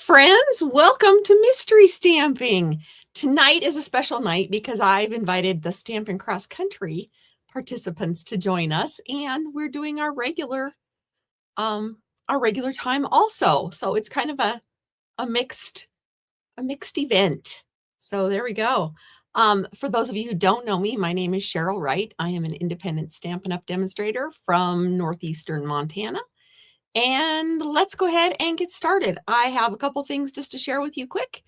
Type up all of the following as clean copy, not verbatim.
friends, welcome to Mystery Stamping. Tonight is a special night because I've invited the Stampin' Cross Country participants to join us, and we're doing our regular time also. So it's kind of a mixed event. So there we go. For those of you who don't know me, my name is Cheryl Wright. I am an independent Stampin' Up! Demonstrator from northeastern Montana. And let's go ahead and get started. I have a couple things just to share with you quick,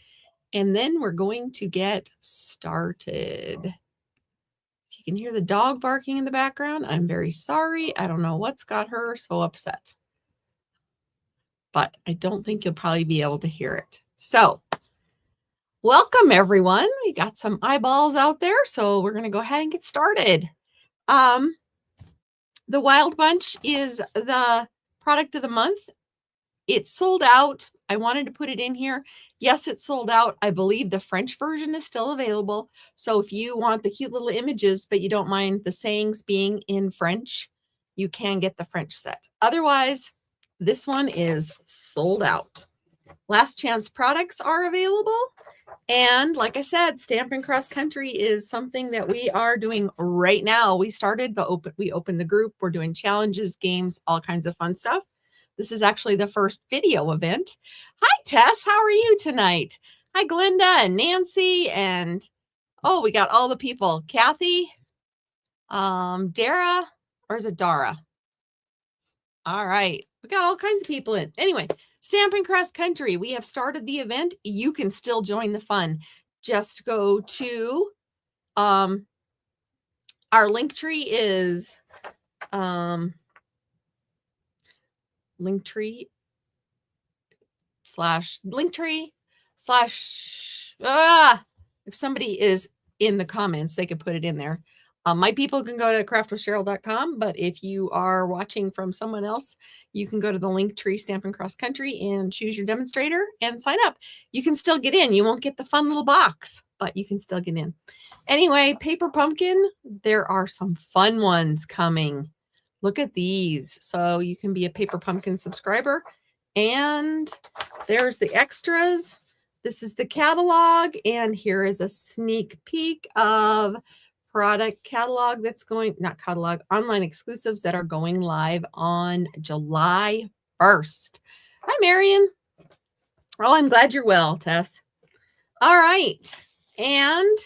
and then we're going to get started. If you can hear the dog barking in the background, I'm very sorry. I don't know what's got her so upset, but I don't think you'll probably be able to hear it. So welcome, everyone. We got some eyeballs out there, so we're going to go ahead and get started. The Wild Bunch is the product of the month. It's sold out. I wanted to put it in here. Yes, it's sold out. I believe the French version is still available. So if you want the cute little images, but you don't mind the sayings being in French, you can get the French set. Otherwise, this one is sold out. Last chance products are available. And like I said, Stampin' Cross Country is something that we are doing right now. We opened the group. We're doing challenges, games, all kinds of fun stuff. This is actually the first video event. Hi, Tess. How are you tonight? Hi, Glenda and Nancy. And, oh, we got all the people. Kathy, Dara, or is it Dara? All right. We got all kinds of people in. Anyway, Stampin' Cross Country. We have started the event. You can still join the fun. Just go to our Linktree is Linktree slash if somebody is in the comments, they could put it in there. My people can go to craftwithcheryl.com, but if you are watching from someone else, you can go to the Linktree Stampin' Cross Country and choose your demonstrator and sign up. You can still get in. You won't get the fun little box, but you can still get in. Anyway, Paper Pumpkin, there are some fun ones coming. Look at these. So you can be a Paper Pumpkin subscriber. And there's the extras. This is the catalog. And here is a sneak peek of product catalog that's going, not catalog, online exclusives that are going live on July 1st. Hi, Marion. Oh, I'm glad you're well, Tess. All right. And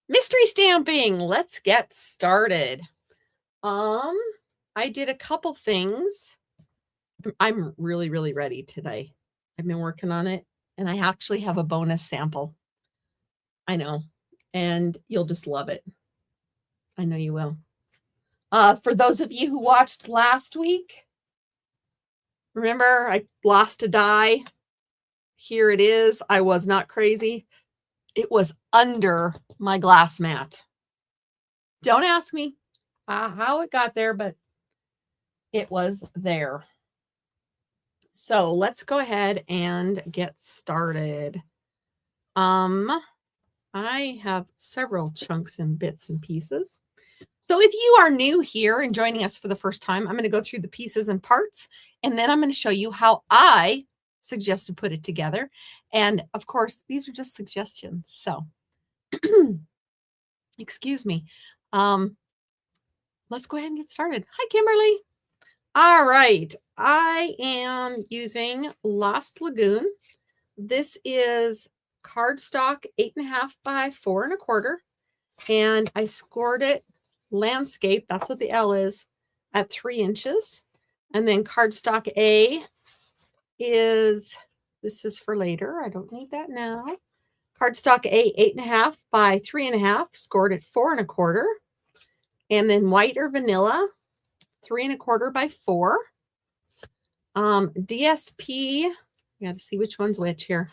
mystery stamping. Let's get started. I did a couple things. I'm really, really ready today. I've been working on it, and I actually have a bonus sample. I know, and you'll just love it. I know you will. For those of you who watched last week, remember I lost a die. Here it is. I was not crazy. It was under my glass mat. Don't ask me how it got there, but it was there. So let's go ahead and get started. I have several chunks and bits and pieces. So if you are new here and joining us for the first time, I'm going to go through the pieces and parts, and then I'm going to show you how I suggest to put it together. And of course, these are just suggestions. So excuse me. Let's go ahead and get started. Hi, Kimberly. All right. I am using Lost Lagoon. This is cardstock 8.5 by 4 1/4. And I scored it landscape. That's what the L is, at 3 inches. And then cardstock A is, this is for later. I don't need that now. Cardstock A 8.5 by 3 1/2, scored at 4 1/4. And then white or vanilla, 3 1/4 by 4. DSP, you got to see which one's which here.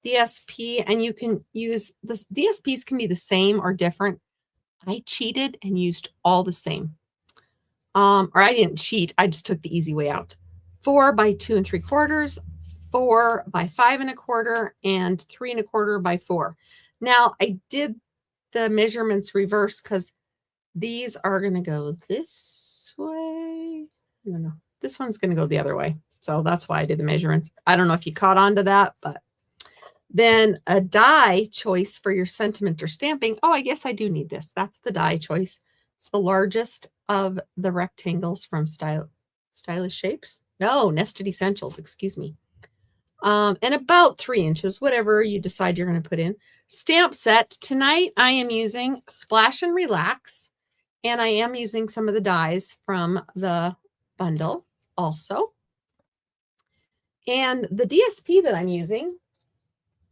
DSP, and you can use this. DSPs can be the same or different. I cheated and used all the same. Or I didn't cheat. I just took the easy way out. 4 by 2 3/4, 4 by 5 1/4, and 3 1/4 by 4. Now I did the measurements reverse because these are going to go this way. No, this one's going to go the other way. So that's why I did the measurements. I don't know if you caught on to that, but then a die choice for your sentiment or stamping. Oh, I guess I do need this. That's the die choice. It's the largest of the rectangles from Stylish Shapes. No, Nested Essentials, excuse me. And about 3 inches, whatever you decide you're going to put in. Stamp set. Tonight I am using Splash and Relax, and I am using some of the dies from the bundle also. And the DSP that I'm using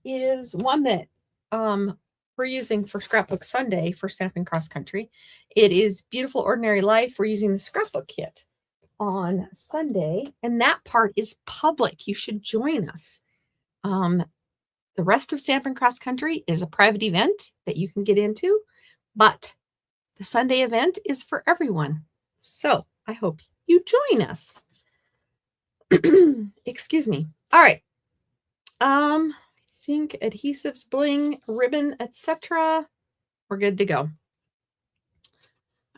is one that we're using for Scrapbook Sunday for Stampin' Cross Country. It is Beautiful Ordinary Life. We're using the scrapbook kit on Sunday, and that part is public. You should join us. The rest of Stampin' Cross Country is a private event that you can get into, but the Sunday event is for everyone. So I hope you join us. Excuse me. All right. I think adhesives, bling, ribbon, etc. We're good to go.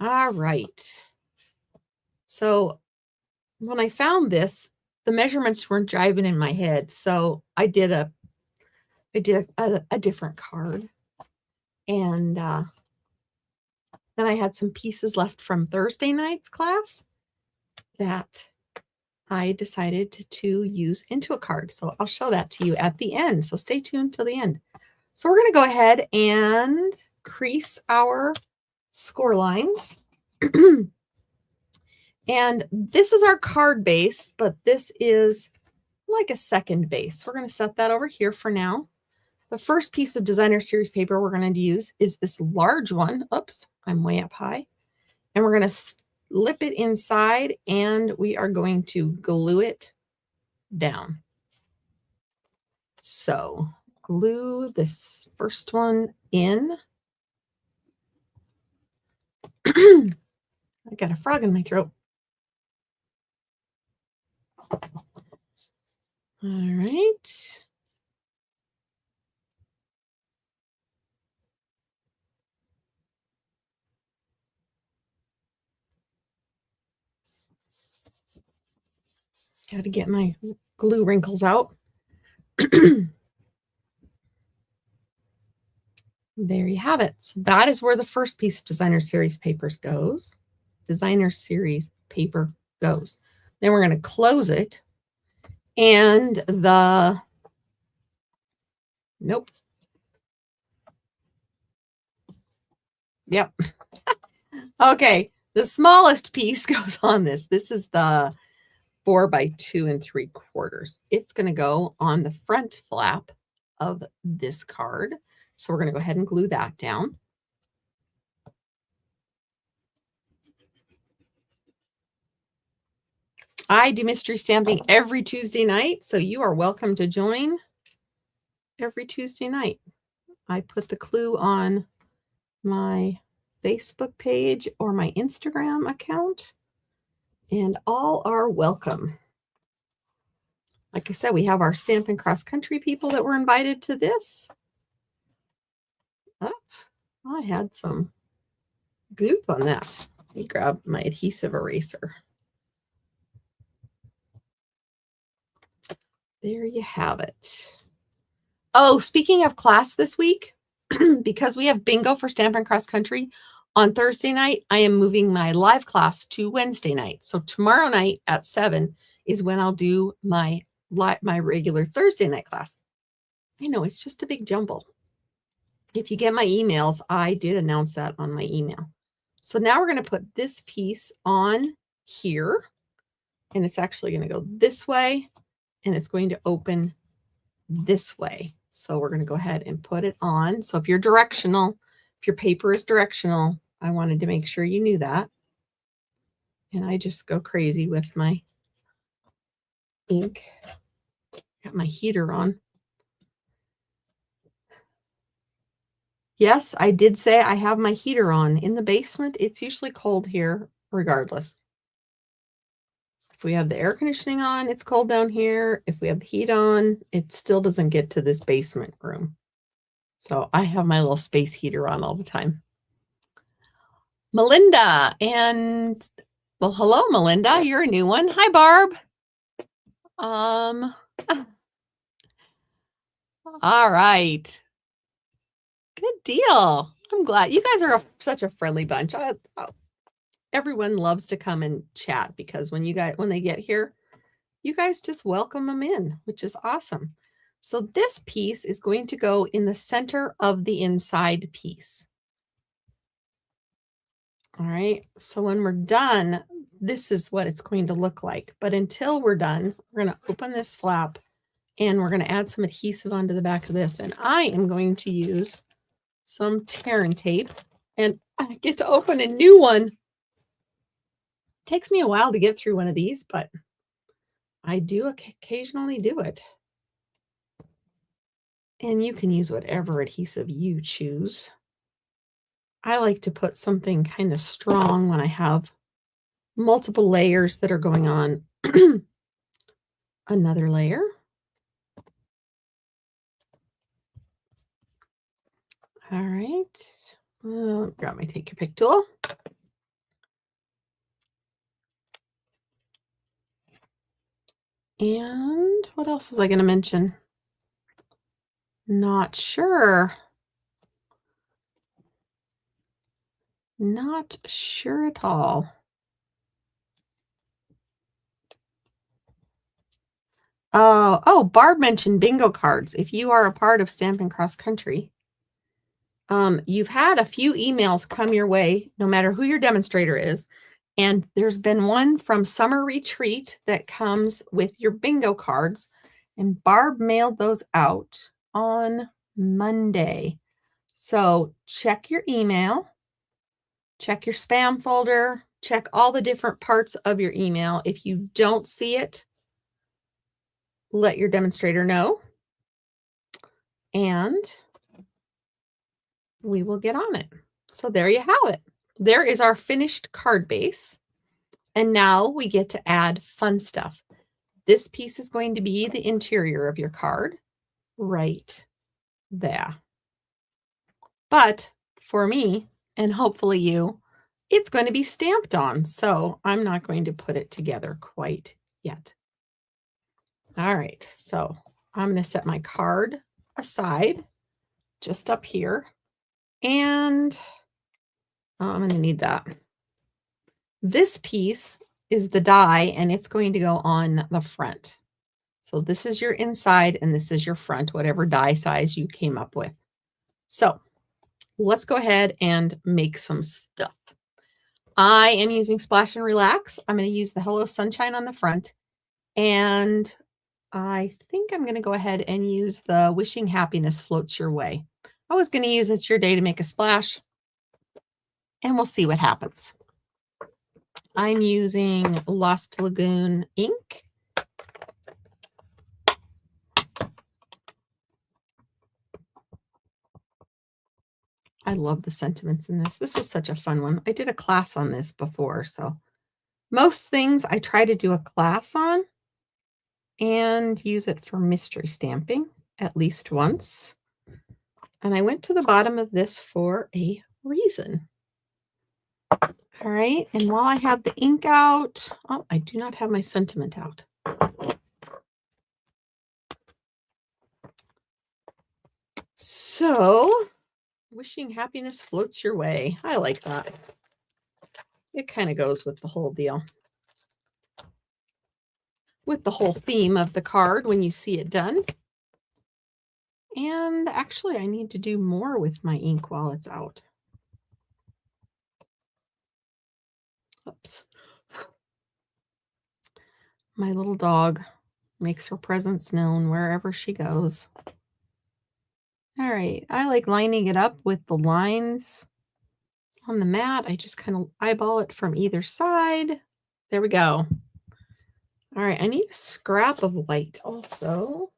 All right. So when I found this, the measurements weren't jiving in my head. So I did a different card. And then I had some pieces left from Thursday night's class that I decided to use into a card. So I'll show that to you at the end. So stay tuned till the end. So we're going to go ahead and crease our score lines. And this is our card base, but this is like a second base. We're going to set that over here for now. The first piece of designer series paper we're going to use is this large one. Oops, I'm way up high. And we're going to slip it inside, and we are going to glue it down. So glue this first one in. I got a frog in my throat. All right. Got to get my glue wrinkles out. There you have it. So that is where the first piece of designer series papers goes. Designer series paper goes. Then we're going to close it. And the, nope. Yep. Okay. The smallest piece goes on this. This is the 4 by 2 3/4. It's going to go on the front flap of this card. So we're going to go ahead and glue that down. I do mystery stamping every Tuesday night, so you are welcome to join every Tuesday night. I put the clue on my Facebook page or my Instagram account, and all are welcome. Like I said, we have our Stampin' Cross Country people that were invited to this. Oh, I had some goop on that. Let me grab my adhesive eraser. There you have it. Oh, speaking of class this week, because we have bingo for Stampin' Cross Country on Thursday night, I am moving my live class to Wednesday night. So tomorrow night at 7 is when I'll do my regular Thursday night class. I know, it's just a big jumble. If you get my emails, I did announce that on my email. So now we're going to put this piece on here, and it's actually going to go this way, and it's going to open this way. So we're going to go ahead and put it on. So if you're directional, if your paper is directional, I wanted to make sure you knew that. And I just go crazy with my ink. Got my heater on. Yes, I did say I have my heater on. In the basement, it's usually cold here regardless. If we have the air conditioning on, it's cold down here. If we have the heat on, it still doesn't get to this basement room. So I have my little space heater on all the time. Melinda, and well, hello, Melinda. You're a new one. Hi, Barb. All right. Good deal. I'm glad you guys are such a friendly bunch. Everyone loves to come and chat because when they get here, you guys just welcome them in, which is awesome. So this piece is going to go in the center of the inside piece. All right. So when we're done, this is what it's going to look like. But until we're done, we're going to open this flap and we're going to add some adhesive onto the back of this. And I am going to use some tear and tape, and I get to open a new one. Takes me a while to get through one of these, but I do occasionally do it. And you can use whatever adhesive you choose. I like to put something kind of strong when I have multiple layers that are going on. Another layer. All right. Grab my Take Your Pick tool. And what else was I going to mention? Not sure. Not sure at all. Oh, Barb mentioned bingo cards. If you are a part of Stampin' Cross Country, you've had a few emails come your way, no matter who your demonstrator is. And there's been one from Summer Retreat that comes with your bingo cards. And Barb mailed those out on Monday. So check your email, check your spam folder, check all the different parts of your email. If you don't see it, let your demonstrator know. And we will get on it. So there you have it. There is our finished card base. And now we get to add fun stuff. This piece is going to be the interior of your card right there. But for me, and hopefully you, it's going to be stamped on. So I'm not going to put it together quite yet. All right, so I'm going to set my card aside just up here. And I'm going to need that. This piece is the die, and it's going to go on the front. So this is your inside, and this is your front, whatever die size you came up with. So let's go ahead and make some stuff. I am using Splash and Relax. I'm going to use the Hello Sunshine on the front, and I think I'm going to go ahead and use the Wishing Happiness Floats Your Way. I was going to use It's Your Day to Make a Splash, and we'll see what happens. I'm using Lost Lagoon ink. I love the sentiments in this. This was such a fun one. I did a class on this before, so most things I try to do a class on and use it for mystery stamping at least once. And I went to the bottom of this for a reason. All right, and while I have the ink out, oh, I do not have my sentiment out. So, Wishing Happiness Floats Your Way. I like that. It kind of goes with the whole deal. With the whole theme of the card when you see it done. And actually, I need to do more with my ink while it's out. Oops. My little dog makes her presence known wherever she goes. All right, I like lining it up with the lines on the mat. I just kind of eyeball it from either side. There we go. All right, I need a scrap of white also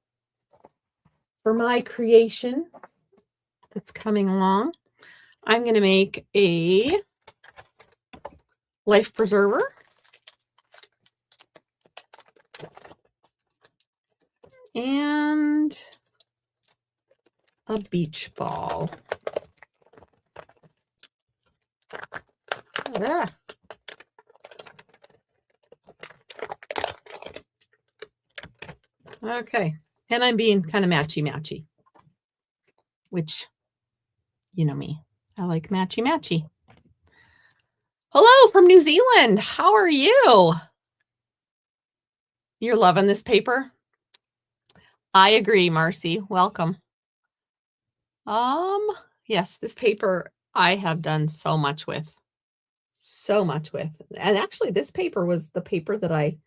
for my creation that's coming along. I'm going to make a life preserver. And a beach ball. Okay. And I'm being kind of matchy-matchy, which, you know me, I like matchy-matchy. Hello from New Zealand. How are you? You're loving this paper? I agree, Marcy. Welcome. Yes, this paper I have done so much with. So much with. And actually, this paper was the paper that I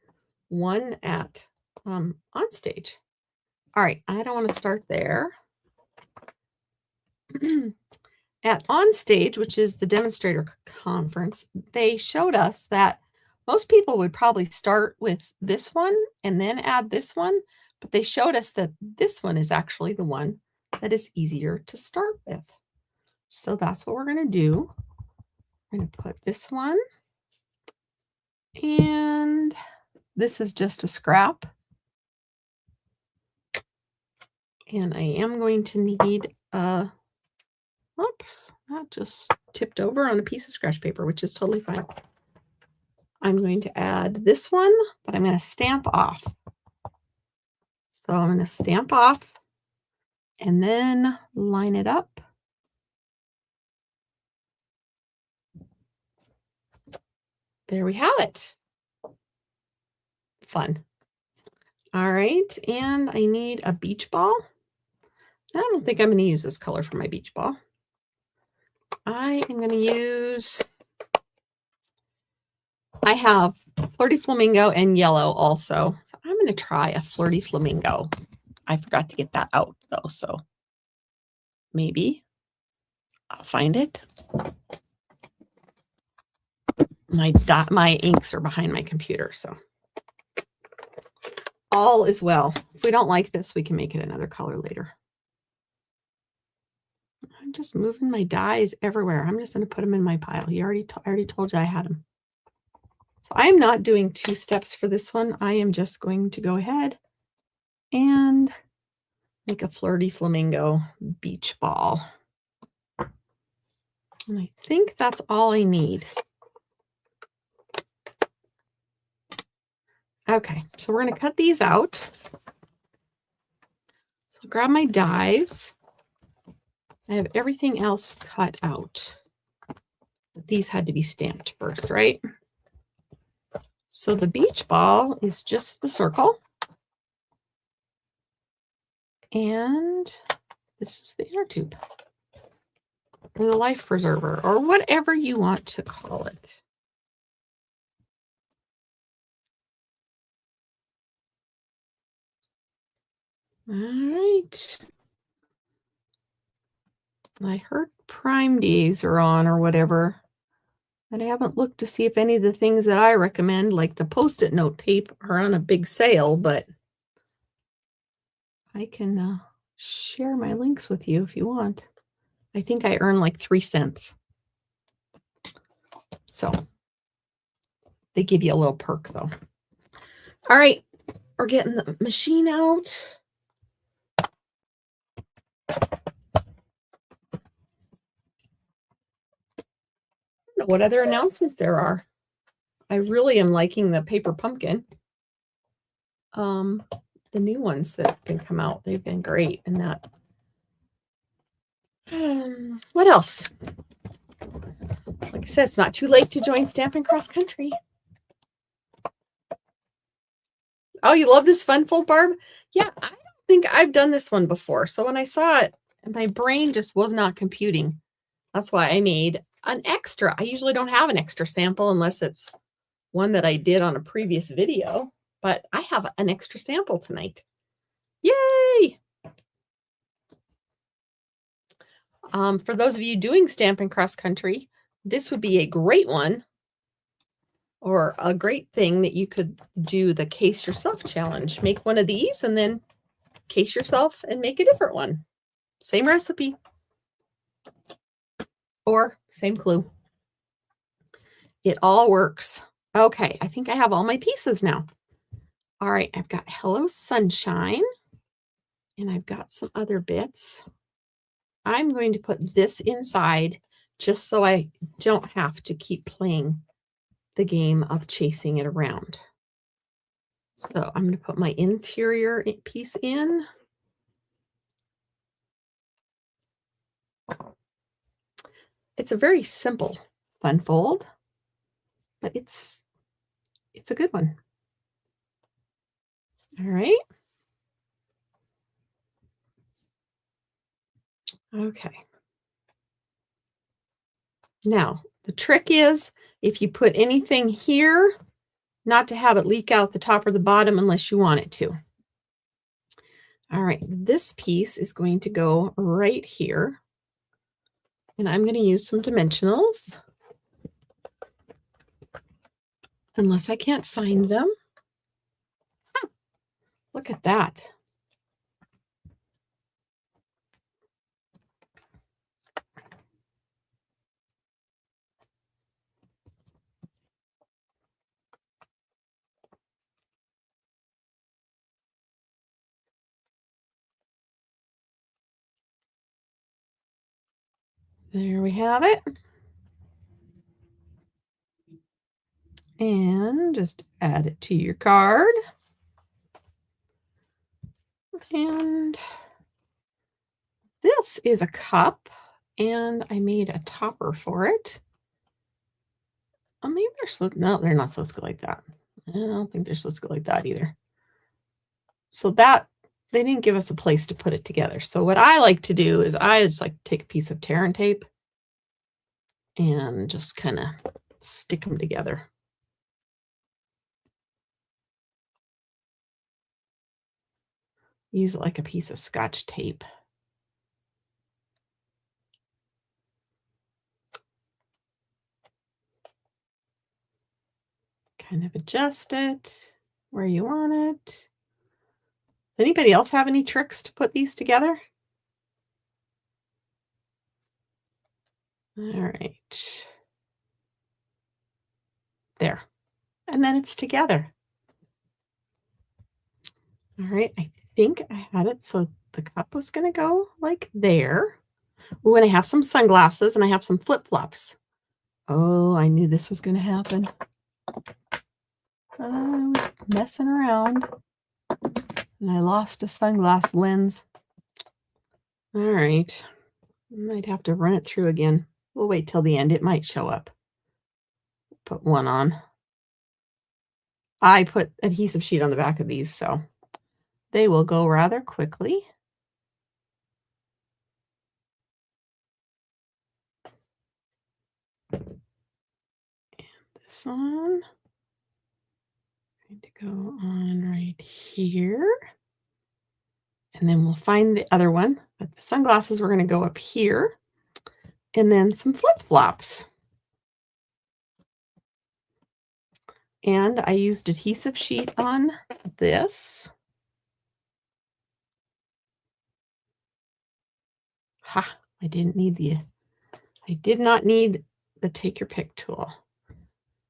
won at on stage. All right, I don't want to start there. At On Stage, which is the demonstrator conference, they showed us that most people would probably start with this one and then add this one, but they showed us that this one is actually the one that is easier to start with. So that's what we're going to do. We're going to put this one, and this is just a scrap. And I am going to need oops, that just tipped over on a piece of scratch paper, which is totally fine. I'm going to add this one, but I'm going to stamp off. So I'm going to stamp off and then line it up. There we have it. Fun. All right, and I need a beach ball. I don't think I'm going to use this color for my beach ball. I am going to use, I have Flirty Flamingo and yellow also. So I'm going to try a Flirty Flamingo. I forgot to get that out though, so maybe I'll find it. My inks are behind my computer, so all is well. If we don't like this, we can make it another color later. I'm just moving my dies everywhere. I'm just going to put them in my pile. I already told you I had them. So I'm not doing 2 steps for this one. I am just going to go ahead and make a Flirty Flamingo beach ball. And I think that's all I need. Okay, so we're going to cut these out. So I'll grab my dies. I have everything else cut out. But these had to be stamped first, right? So the beach ball is just the circle. And this is the inner tube. Or the life preserver, or whatever you want to call it. All right. I heard Prime Days are on or whatever. And I haven't looked to see if any of the things that I recommend, like the Post-it note tape, are on a big sale, but I can share my links with you if you want. I think I earn like 3 cents. So they give you a little perk though. All right, we're getting the machine out. I don't know what other announcements there are. I really am liking the paper pumpkin. The new ones that have been come out, they've been great in that. What else? Like I said, it's not too late to join Stampin' Cross Country. Oh, you love this fun fold, Barb? Yeah, I don't think I've done this one before. So when I saw it, my brain just was not computing. That's why I made an extra. I usually don't have an extra sample unless it's one that I did on a previous video, but I have an extra sample tonight. Yay! For those of you doing Stampin' Cross Country, this would be a great one, or a great thing that you could do the Case Yourself challenge. Make one of these and then case yourself and make a different one. Same recipe or same clue. It all works. Okay, I think I have all my pieces now. All right, I've got Hello Sunshine, and I've got some other bits. I'm going to put this inside just so I don't have to keep playing the game of chasing it around. So I'm going to put my interior piece in. It's a very simple fun fold, but it's a good one. All right. Okay. Now, the trick is if you put anything here, not to have it leak out the top or the bottom unless you want it to. All right, this piece is going to go right here. And I'm going to use some dimensionals. Unless I can't find them. Look at that. There we have it. And just add it to your card. And this is a cup, and I made a topper for it. Oh, maybe they're supposed, no, they're not supposed to go like that. I don't think they're supposed to go like that either. So that, they didn't give us a place to put it together. So what I like to do is I just like to take a piece of tear and tape and just kind of stick them together. Use it like a piece of Scotch tape. Kind of adjust it where you want it. Does anybody else have any tricks to put these together? All right. There. And then it's together. All right. I think I had it so the cup was going to go like there. Oh, and I have some sunglasses and I have some flip-flops. Oh, I knew this was going to happen. I was messing around and I lost a sunglass lens. All right. I might have to run it through again. We'll wait till the end. It might show up. Put one on. I put adhesive sheet on the back of these, so they will go rather quickly. And this one going to go on right here. And then we'll find the other one. But the sunglasses, we're going to go up here. And then some flip-flops. And I used adhesive sheet on this. Ha, I did not need the take your pick tool.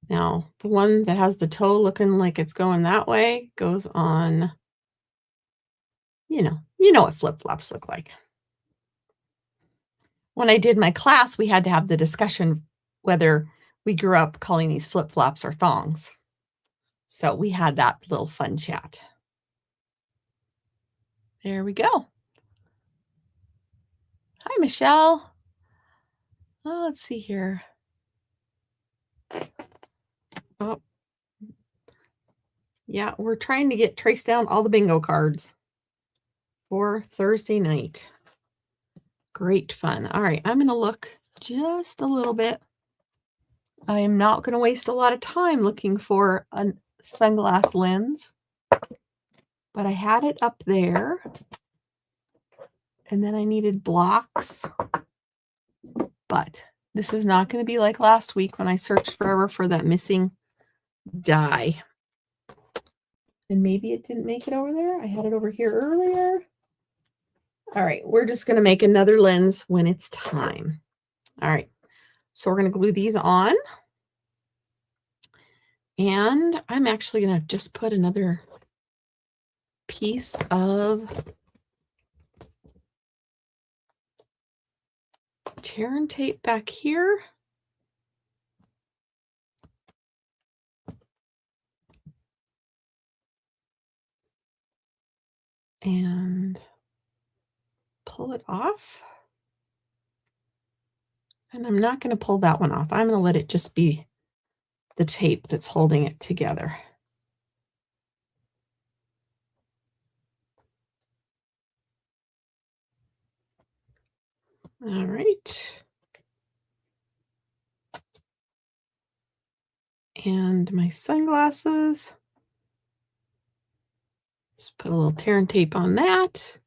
Now, the one that has the toe looking like it's going that way goes on, you know what flip-flops look like. When I did my class, we had to have the discussion whether we grew up calling these flip-flops or thongs. So we had that little fun chat. There we go. Hi, Michelle. Oh, let's see here. Oh, yeah, we're trying to trace down all the bingo cards for Thursday night. Great fun. All right, I'm going to look just a little bit. I am not going to waste a lot of time looking for a sunglass lens, but I had it up there. And then I needed blocks. But this is not going to be like last week when I searched forever for that missing die. And maybe it didn't make it over there. I had it over here earlier. All right, we're just going to make another lens when it's time. All right, so we're going to glue these on. And I'm actually going to just put another piece of tear and tape back here. and pull it off. And I'm not going to pull that one off. I'm going to let it just be the tape that's holding it together. All right. And my sunglasses. Let's put a little tear and tape on that.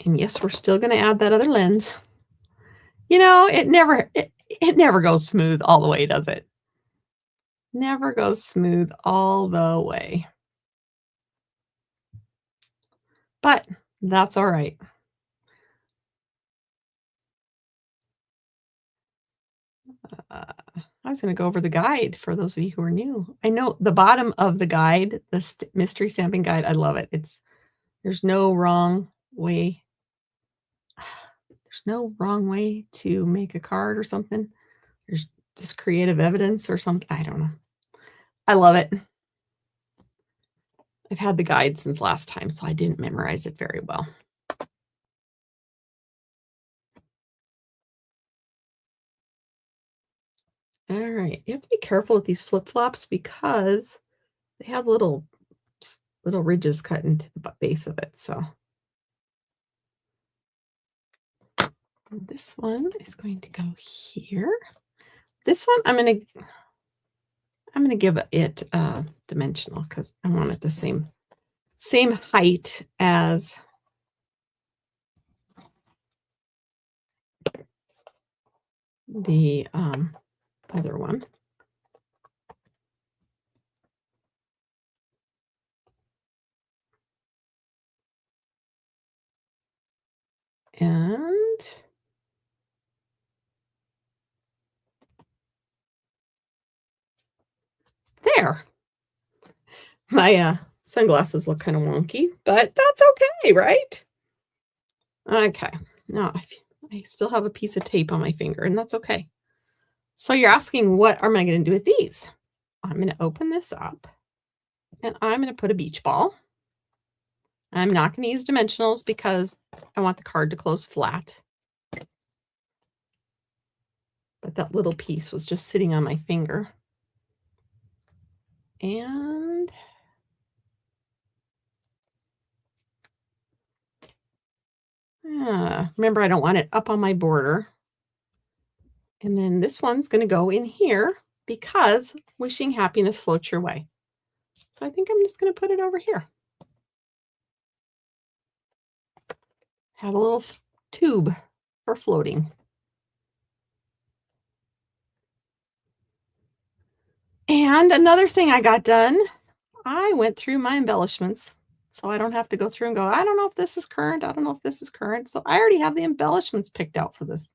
And yes, we're still going to add that other lens. You know, it never goes smooth all the way, does it? Never goes smooth all the way. But that's all right. I was going to go over the guide for those of you who are new. I know the bottom of the guide, the mystery stamping guide, I love it. There's no wrong way. There's no wrong way to make a card or something. There's just creative evidence or something. I don't know. I love it. I've had the guide since last time, so I didn't memorize it very well. All right, you have to be careful with these flip-flops because they have little ridges cut into the base of it. So this one is going to go here. This one I'm going to give it dimensional because I want it the same height as the other one. And there. My sunglasses look kind of wonky, but that's okay, right? Okay. Now I still have a piece of tape on my finger, and that's okay. So you're asking, what am I going to do with these? I'm going to open this up, and I'm going to put a beach ball. I'm not going to use dimensionals because I want the card to close flat. But that little piece was just sitting on my finger. And remember, I don't want it up on my border. And then this one's going to go in here because wishing happiness floats your way. So I think I'm just going to put it over here. Have a little tube for floating. And another thing I got done, I went through my embellishments so I don't have to go through and go, I don't know if this is current. I don't know if this is current. So I already have the embellishments picked out for this.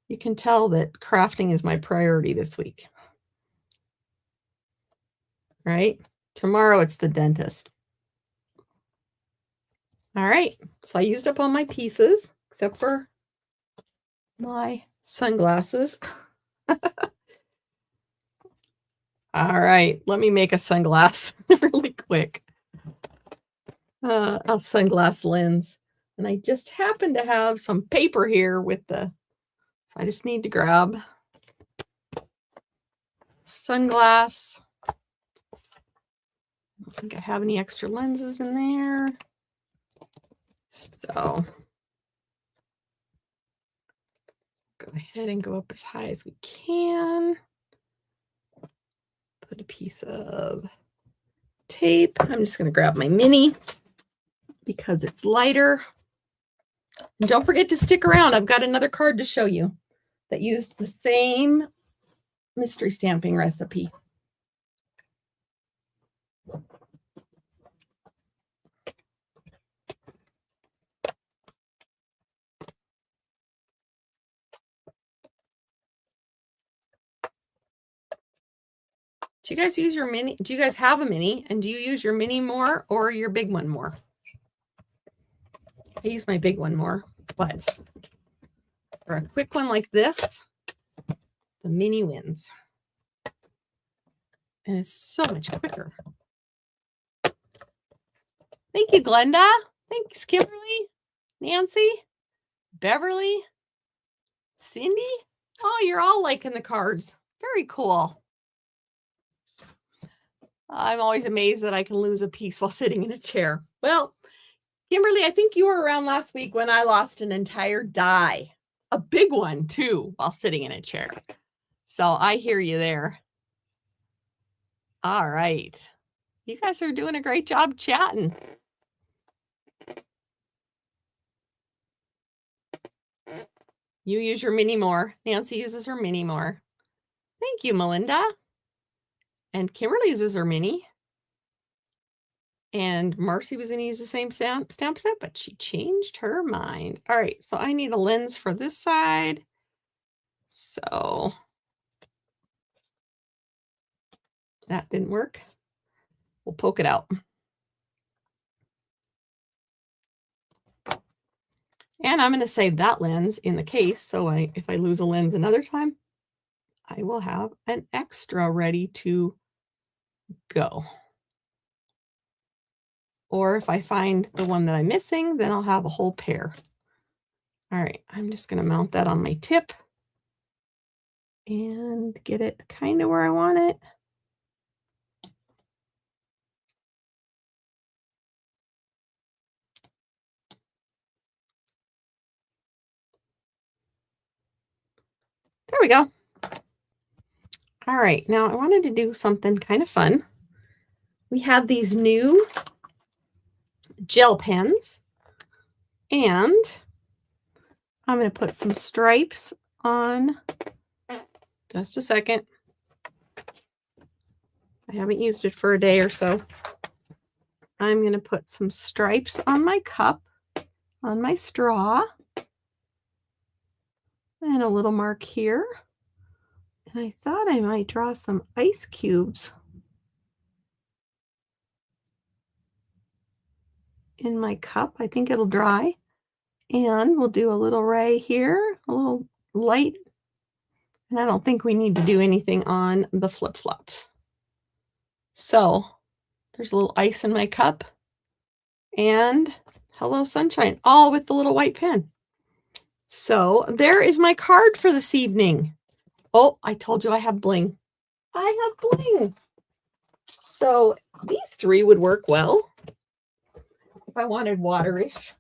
You can tell that crafting is my priority this week. Right? Tomorrow it's the dentist. All right. So I used up all my pieces except for my sunglasses. All right. Let me make a sunglass really quick. A sunglass lens. And I just happen to have some paper here with so I just need to grab sunglass. I don't think I have any extra lenses in there. So go ahead and go up as high as we can. Put a piece of tape. I'm just going to grab my mini because it's lighter. And don't forget to stick around. I've got another card to show you that used the same mystery stamping recipe. Do you guys use your mini? Do you guys have a mini? And do you use your mini more or your big one more? I use my big one more, but for a quick one like this, the mini wins. And it's so much quicker. Thank you, Glenda. Thanks, Kimberly, Nancy, Beverly, Cindy. Oh, you're all liking the cards. Very cool. I'm always amazed that I can lose a piece while sitting in a chair. Well, Kimberly, I think you were around last week when I lost an entire die, a big one too, while sitting in a chair. So I hear you there. All right. You guys are doing a great job chatting. You use your mini more. Nancy uses her mini more. Thank you, Melinda. And Kimberly uses her mini. And Marcy was going to use the same stamp set, but she changed her mind. All right, so I need a lens for this side. So that didn't work. We'll poke it out. And I'm going to save that lens in the case. So if I lose a lens another time, I will have an extra ready to go. Or if I find the one that I'm missing, then I'll have a whole pair. All right, I'm just going to mount that on my tip and get it kind of where I want it. There we go. All right, now I wanted to do something kind of fun. We have these new gel pens, and I'm going to put some stripes on. Just a second. I haven't used it for a day or so. I'm going to put some stripes on my cup, on my straw, and a little mark here. And I thought I might draw some ice cubes in my cup. I think it'll dry. And we'll do a little ray here, a little light. And I don't think we need to do anything on the flip-flops. So there's a little ice in my cup. And hello, sunshine, all with the little white pen. So there is my card for this evening. Oh, I told you I have bling. I have bling. So these three would work well if I wanted waterish.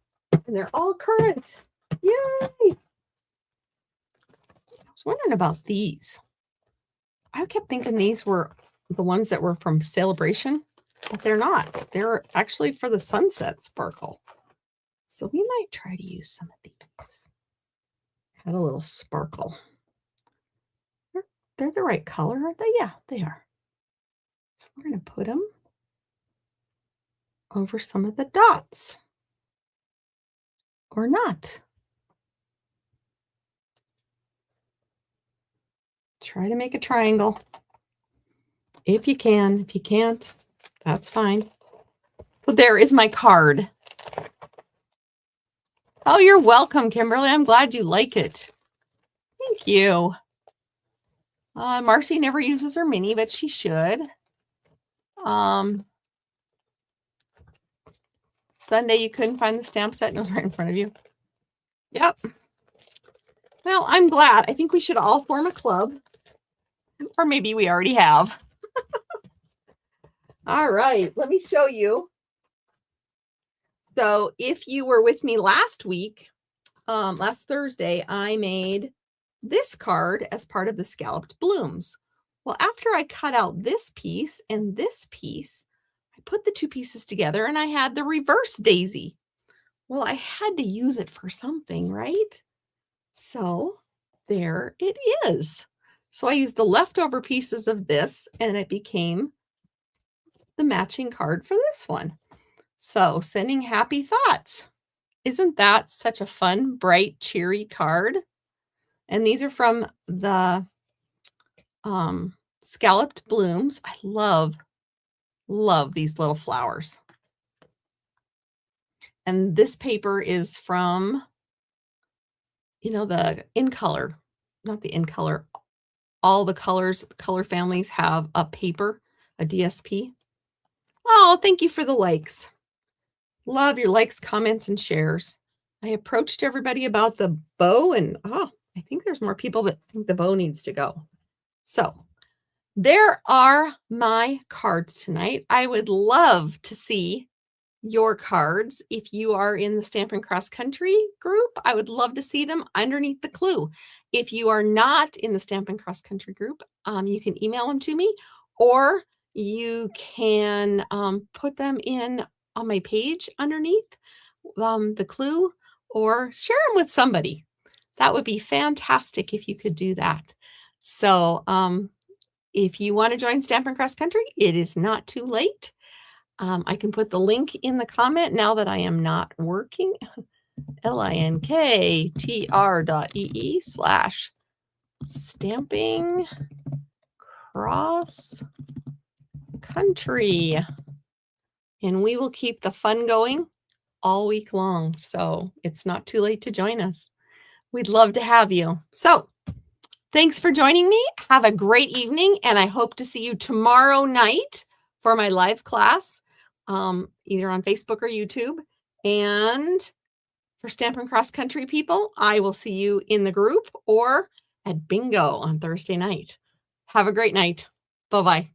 And they're all current. Yay! I was wondering about these. I kept thinking these were the ones that were from Celebration, but they're not. They're actually for the Sunset Sparkle. So we might try to use some of these. Had a little sparkle. They're the right color, aren't they? Yeah, they are. So we're going to put them over some of the dots. Or not. Try to make a triangle. If you can. If you can't, that's fine. But there is my card. Oh, you're welcome, Kimberly. I'm glad you like it. Thank you. Marcy never uses her mini, but she should. Sunday, you couldn't find the stamp set. It was right in front of you. Yep. Well, I'm glad. I think we should all form a club. Or maybe we already have. All right. Let me show you. So if you were with me last week, last Thursday, I made this card as part of the scalloped blooms. Well, after I cut out this piece and this piece, I put the two pieces together and I had the reverse daisy. Well, I had to use it for something, right? So there it is. So I used the leftover pieces of this and it became the matching card for this one. So sending happy thoughts. Isn't that such a fun, bright, cheery card? And these are from the scalloped blooms. I love these little flowers. And this paper is from, the In Color, not the In Color. All the color families have a paper, a DSP. Oh, thank you for the likes. Love your likes, comments, and shares. I approached everybody about the bow, and I think there's more people that think the bow needs to go. So there are my cards tonight. I would love to see your cards. If you are in the Stampin' Cross Country group, I would love to see them underneath the clue. If you are not in the Stampin' Cross Country group, you can email them to me, or you can put them in on my page underneath the clue, or share them with somebody. That would be fantastic if you could do that. So if you want to join Stampin' Cross Country, it is not too late. I can put the link in the comment now that I am not working. linktr.ee/stamping cross country. And we will keep the fun going all week long. So it's not too late to join us. We'd love to have you. So thanks for joining me. Have a great evening. And I hope to see you tomorrow night for my live class, either on Facebook or YouTube. And for Stampin' Cross Country people, I will see you in the group or at bingo on Thursday night. Have a great night. Bye-bye.